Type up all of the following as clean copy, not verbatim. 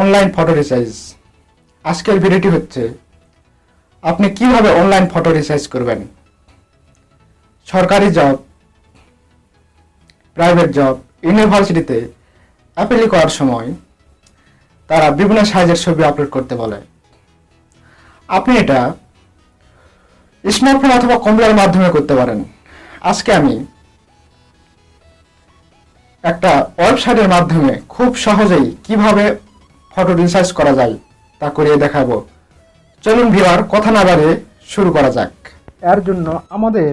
Online photo resize. আজকের ভিডিওটি হচ্ছে আপনি কিভাবে অনলাইন ফটো রিসাইজ করবেন। সরকারি জব, প্রাইভেট জব, ইউনিভার্সিটিতে অ্যাপ্লাই করার সময় তারা বিভিন্ন সাইজের ছবি আপলোড করতে বলে। আপনি এটা স্মার্টফোন অথবা কম্পিউটারের মাধ্যমে করতে পারেন। আজকে আমি একটা ওয়েবসাইটের মাধ্যমে খুব সহজেই কিভাবে ফটো রিসাইজ করা যায় তা করিয়ে দেখাবো। চলুন ভিউয়ার, কথা না বাড়িয়ে শুরু করা যাক। এর জন্য আমাদের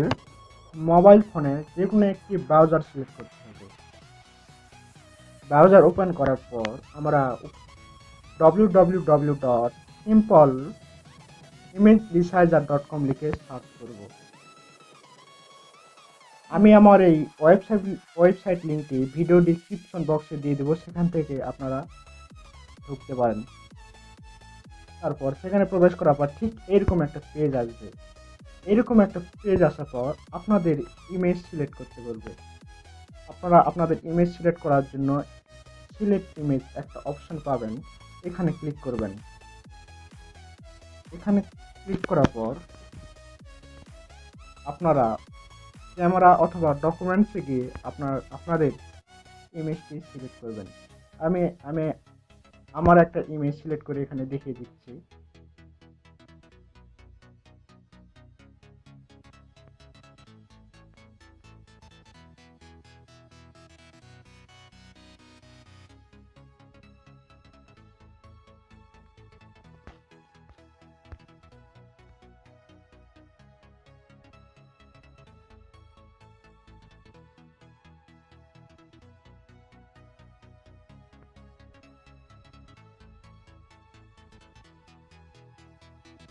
মোবাইল ফোনে যে কোনো একটি ব্রাউজার সিলেক্ট করতে হবে। ব্রাউজার ওপেন করার পর আমরা www.simple-resizer.com লিখে সার্চ করব। আমি আমার এই ওয়েবসাইট লিঙ্কটি ভিডিও ডিসক্রিপশন বক্সে দিয়ে দেবো, সেখান থেকে আপনারা ঢুকতে পারেন। তারপর সেখানে প্রবেশ করার পর ঠিক এরকম একটা পেজ আসবে। এরকম একটা পেজ আসার পর আপনাদের ইমেজ সিলেক্ট করতে বলবে। আপনারা আপনাদের ইমেজ সিলেক্ট করার জন্য সিলেক্ট ইমেজ একটা অপশন পাবেন, এখানে ক্লিক করবেন। এখানে ক্লিক করার পর আপনারা ক্যামেরা অথবা ডকুমেন্টসে গিয়ে আপনাদের ইমেজটি সিলেক্ট করবেন। আমি আমার একটা ইমেজ সিলেক্ট করে এখানে দেখিয়ে দিচ্ছি।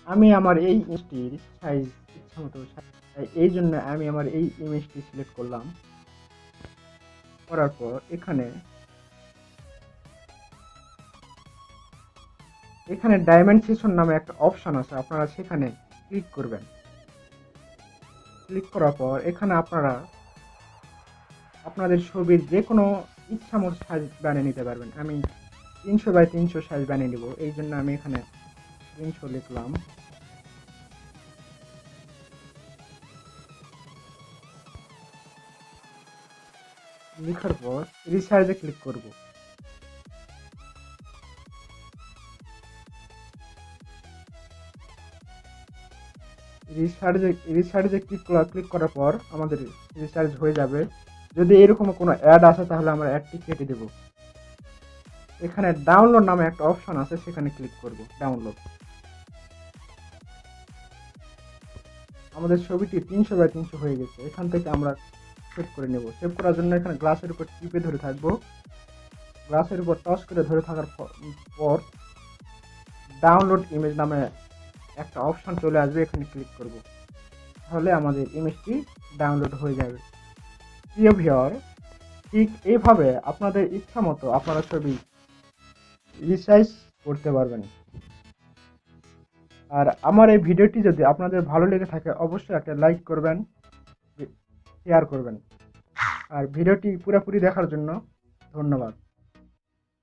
আমি আমার এই ইমেজটির সাইজ ইচ্ছা মতো, এই জন্য আমি আমার এই ইমেজটি সিলেক্ট করলাম। করার পর এখানে ডাইমেনশন নামে একটা অপশন আছে, আপনারা সেখানে ক্লিক করবেন। ক্লিক করার পর এখানে আপনারা আপনাদের ছবির যে কোনো ইচ্ছা মতো সাইজ বানিয়ে নিতে পারবেন। আমি 300x300 সাইজ বানিয়ে নিব, এই জন্য আমি এখানে 300 লিখলাম। লিখার পর রিসাইজে ক্লিক করব। রিসাইজে ক্লিক করার পর আমাদের রিসাইজ হয়ে যাবে। যদি এরকম কোনো অ্যাড আসে তাহলে আমরা অ্যাডটি কেটে দেব। এখানে ডাউনলোড নামে একটা অপশন আছে, সেখানে ক্লিক করব। ডাউনলোড। আমাদের ছবিটি 300x300 হয়ে গেছে। এখান থেকে আমরা সেভ করে নেব। সেভ করার জন্য এখানে গ্লাসের উপর টিপে ধরে থাকবো। গ্লাসের উপর টাচ করে ধরে থাকার পর ডাউনলোড ইমেজ নামে একটা অপশন চলে আসবে, এখানে ক্লিক করব। তাহলে আমাদের ইমেজটি ডাউনলোড হয়ে যাবে। প্রিয় ভিউয়ার, ঠিক এইভাবে আপনাদের ইচ্ছা মতো আপনারা ছবি রিসাইজ করতে পারবেন। আর আমার এই ভিডিওটি যদি আপনাদের ভালো লেগে থাকে অবশ্যই একটা লাইক করবেন, শেয়ার করবেন। আর ভিডিওটি পুরোপুরি দেখার জন্য ধন্যবাদ।